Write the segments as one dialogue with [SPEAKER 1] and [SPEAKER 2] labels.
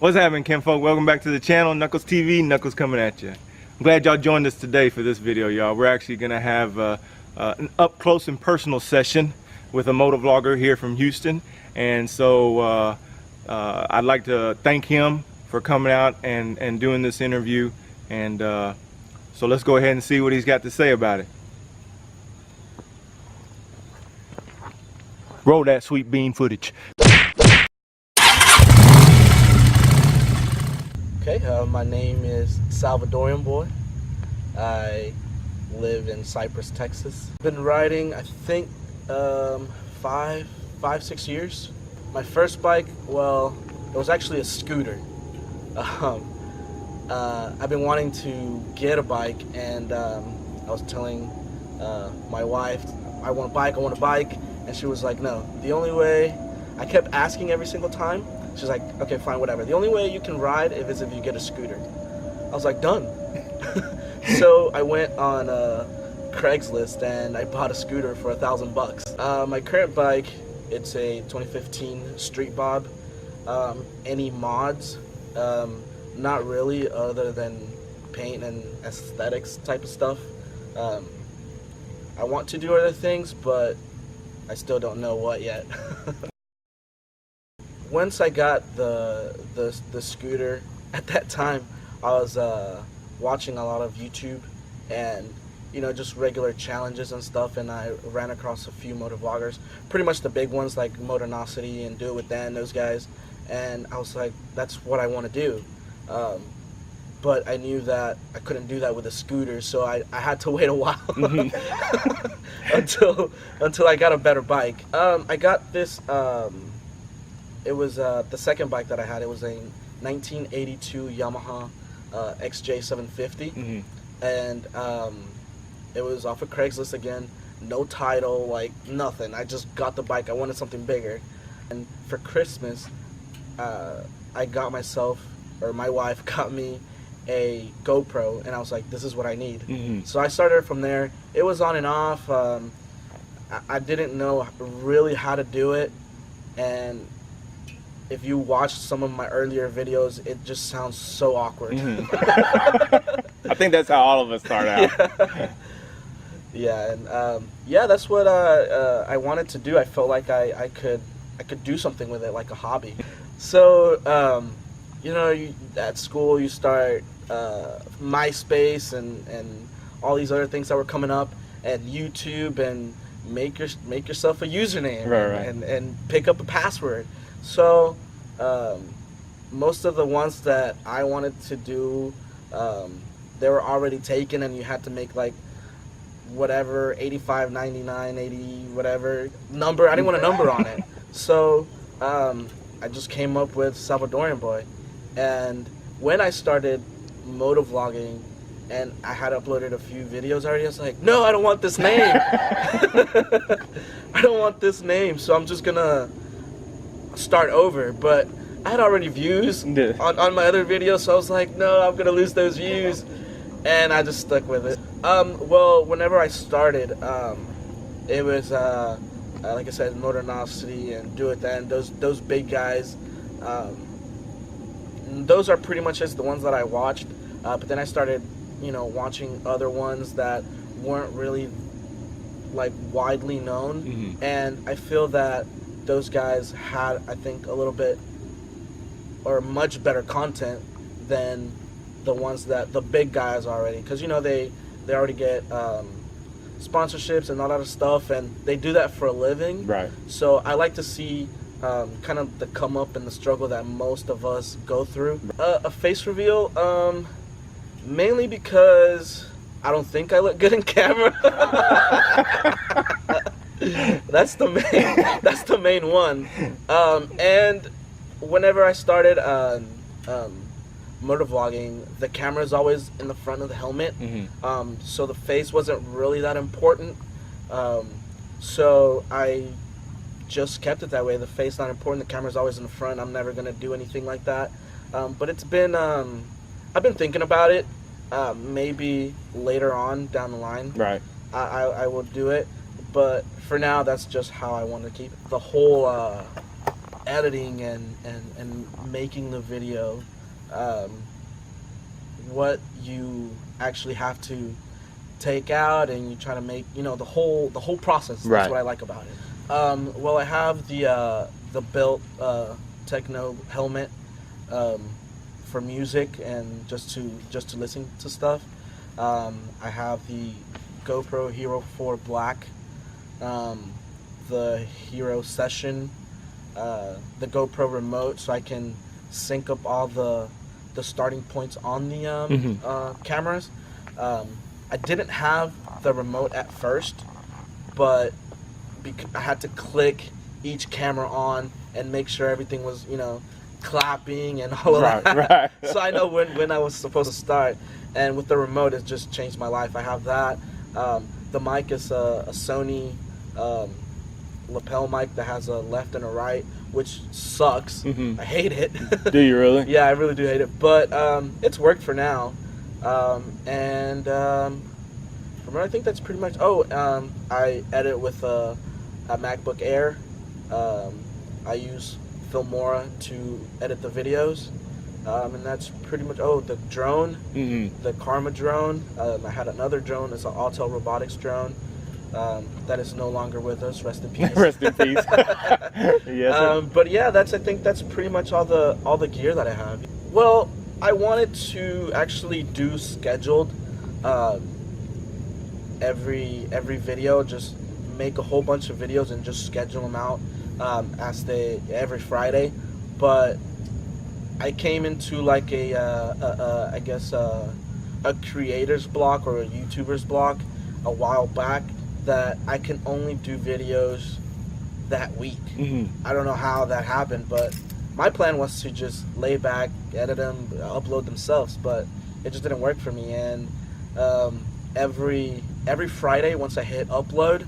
[SPEAKER 1] What's happening, kinfolk? Welcome back to the channel, Knuckles TV. Knuckles coming at you. I'm glad y'all joined us today for this video, y'all. We're actually gonna have an up close and personal session with a motovlogger here from Houston, and so I'd like to thank him for coming out and doing this interview. And so let's go ahead and see what he's got to say about it. Roll that sweet bean footage.
[SPEAKER 2] Okay, my name is SalvadoreanBoi. I live in Cypress, Texas. Been riding, I think, 6 years. My first bike, well, it was actually a scooter. I've been wanting to get a bike, and I was telling my wife, I want a bike, and she was like, no, the only way, I kept asking every single time. She's like, okay, fine, whatever. The only way you can ride is if you get a scooter. I was like, done. So I went on Craigslist and I bought a scooter for $1,000. My current bike, it's a 2015 Street Bob. Any mods? Not really, other than paint and aesthetics type of stuff. I want to do other things, but I still don't know what yet. Once I got the scooter, at that time I was watching a lot of YouTube and, you know, just regular challenges and stuff, and I ran across a few motovloggers, pretty much the big ones like Motornosity and Do It With Dan, those guys, and I was like, that's what I want to do. But I knew that I couldn't do that with a scooter, so I had to wait a while until I got a better bike. I got this. It was the second bike that I had. It was a 1982 Yamaha XJ750, and it was off of Craigslist again. No title, like nothing. I just got the bike. I wanted something bigger, and for Christmas, I got myself, or my wife got me, a GoPro, and I was like, this is what I need. So I started from there. It was on and off. I didn't know really how to do it, and if you watch some of my earlier videos, it just sounds so awkward.
[SPEAKER 1] I think that's how all of us start out.
[SPEAKER 2] Yeah, and yeah, that's what I wanted to do. I felt like I could do something with it, like a hobby. So you know, at school you start MySpace and all these other things that were coming up, and YouTube, and make yourself a username,
[SPEAKER 1] right.
[SPEAKER 2] and pick up a password. So most of the ones that I wanted to do, they were already taken, and you had to make like whatever 85, 99, 80, whatever number. I didn't want a number on it, so I just came up with SalvadoreanBoi. And when I started motovlogging and I had uploaded a few videos already, I was like, no, I don't want this name. I don't want this name, so I'm just gonna start over. But I had already views on my other videos, so I was like, no, I'm gonna lose those views, and I just stuck with it. Well, whenever I started, it was like I said, Motornosity and Do It Then, those big guys. Those are pretty much just the ones that I watched, but then I started, you know, watching other ones that weren't really like widely known, and I feel that those guys had, I think, a little bit or much better content than the ones that the big guys already, because, you know, they already get sponsorships and all that stuff, and they do that for a living. Right. So I like to see kind of the come up and the struggle that most of us go through. A face reveal, mainly because I don't think I look good in camera. That's the main one. And whenever I started motovlogging, the camera's always in the front of the helmet, so the face wasn't really that important. So I just kept it that way. The face not important, the camera's always in the front. I'm never gonna do anything like that. But it's been I've been thinking about it. Maybe later on down the line, right, I will do it, but for now that's just how I want to keep it. The whole editing and making the video, what you actually have to take out, and you try to make, you know, the whole process. That's
[SPEAKER 1] Right.
[SPEAKER 2] what I like about it. Well, I have the built techno helmet for music and just to listen to stuff. I have the GoPro Hero 4 Black, the Hero Session, the GoPro remote, so I can sync up all the starting points on the cameras. I didn't have the remote at first, but I had to click each camera on and make sure everything was, you know, clapping and all of that.
[SPEAKER 1] Right.
[SPEAKER 2] So I know when I was supposed to start. And with the remote, it just changed my life. I have that. The mic is a Sony lapel mic that has a left and a right, which sucks.
[SPEAKER 1] Mm-hmm.
[SPEAKER 2] I hate it.
[SPEAKER 1] Do you really?
[SPEAKER 2] Yeah, I really do hate it. But it's worked for now. From what I think that's pretty much. I edit with a MacBook Air. I use Filmora to edit the videos. And that's pretty much, the drone, the Karma drone. I had another drone, it's an Autel Robotics drone. That is no longer with us, rest in peace.
[SPEAKER 1] Rest in peace. Yes,
[SPEAKER 2] but yeah, I think that's pretty much all the gear that I have. Well, I wanted to actually do scheduled every video, just make a whole bunch of videos and just schedule them out every Friday. But I came into like I guess a creator's block or a YouTuber's block a while back, that I can only do videos that week. I don't know how that happened, but my plan was to just lay back, edit them, upload themselves, but it just didn't work for me. And every Friday, once I hit upload,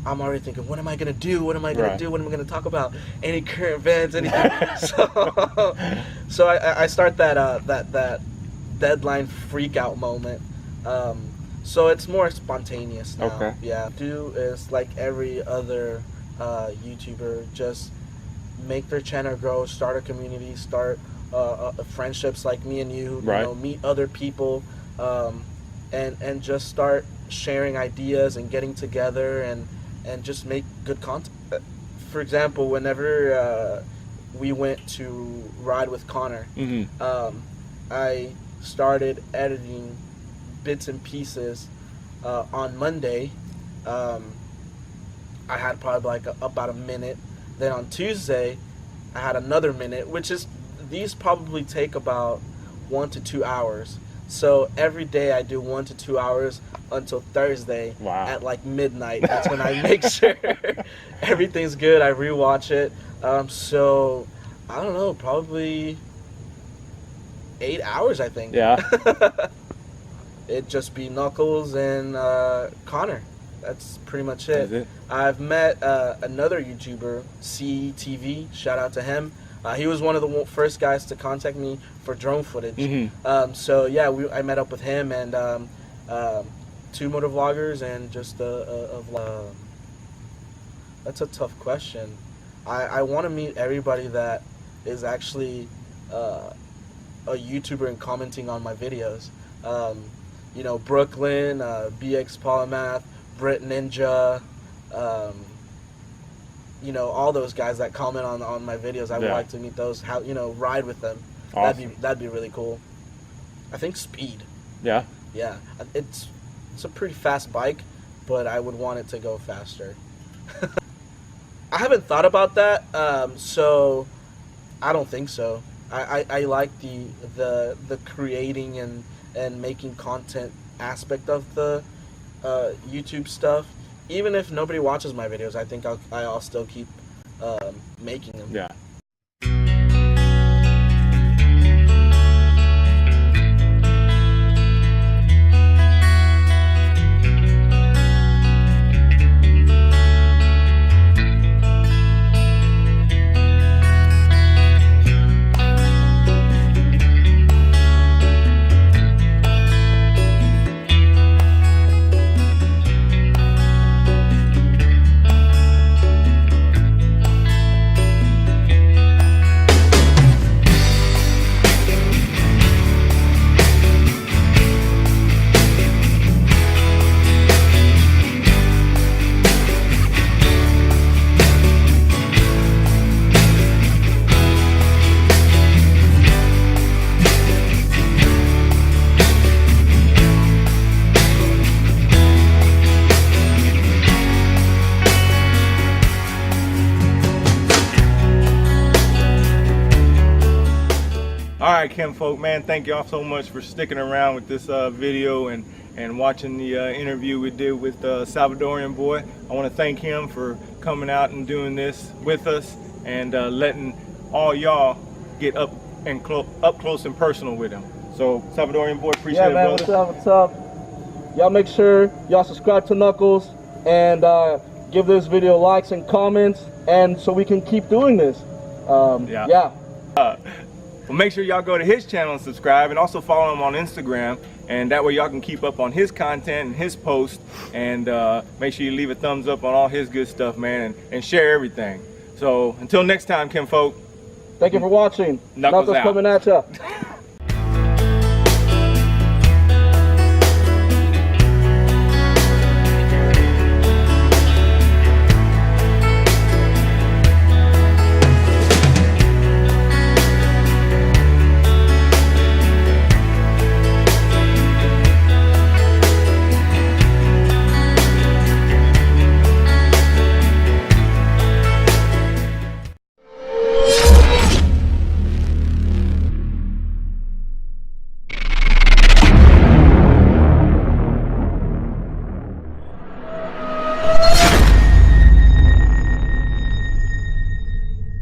[SPEAKER 2] I'm already thinking, what am I gonna do? What am I gonna do? What am I gonna talk about? Any current events? Anything? so I start that deadline freak out moment. So it's more spontaneous now.
[SPEAKER 1] Okay.
[SPEAKER 2] Yeah. Do is like every other YouTuber, just make their channel grow, start a community, start friendships like me and you.
[SPEAKER 1] Right.
[SPEAKER 2] You know, meet other people, and just start sharing ideas and getting together and just make good content. For example, whenever we went to ride with Connor, I started editing bits and pieces on Monday. I had probably like about a minute. Then on Tuesday, I had another minute, which is, these probably take about 1 to 2 hours. So every day I do 1 to 2 hours until Thursday at like midnight. That's when I make sure everything's good. I rewatch it. So I don't know, probably 8 hours, I think.
[SPEAKER 1] Yeah.
[SPEAKER 2] It'd just be Knuckles and Connor. That's pretty much it.
[SPEAKER 1] Is it?
[SPEAKER 2] I've met another YouTuber, CTV. Shout out to him. He was one of the first guys to contact me for drone footage. So yeah, I met up with him and 2 motovloggers and just a vlog. That's a tough question. I want to meet everybody that is actually a YouTuber and commenting on my videos. You know, Brooklyn, BX Polymath, Brit Ninja, you know, all those guys that comment on my videos. I would like to meet those. How, you know, ride with them. Awesome. That'd be really cool. I think Speed. Yeah. Yeah. It's a pretty fast bike, but I would want it to go faster. I haven't thought about that, so I don't think so. I like the creating and making content aspect of the YouTube stuff. Even if nobody watches my videos, I think I'll still keep making them.
[SPEAKER 1] Yeah. All right, Kim folk, man, thank y'all so much for sticking around with this video and watching the interview we did with SalvadoreanBoi. I want to thank him for coming out and doing this with us and letting all y'all get up close and personal with him. So SalvadoreanBoi, appreciate it,
[SPEAKER 2] man,
[SPEAKER 1] brother.
[SPEAKER 2] what's up? Y'all make sure y'all subscribe to Knuckles and give this video likes and comments, and so we can keep doing this. Yeah.
[SPEAKER 1] Well, make sure y'all go to his channel and subscribe, and also follow him on Instagram, and that way y'all can keep up on his content and his posts, and make sure you leave a thumbs up on all his good stuff, man, and share everything. So until next time, Kim folk.
[SPEAKER 2] Thank you for watching.
[SPEAKER 1] Knuckles out.
[SPEAKER 2] Coming at ya.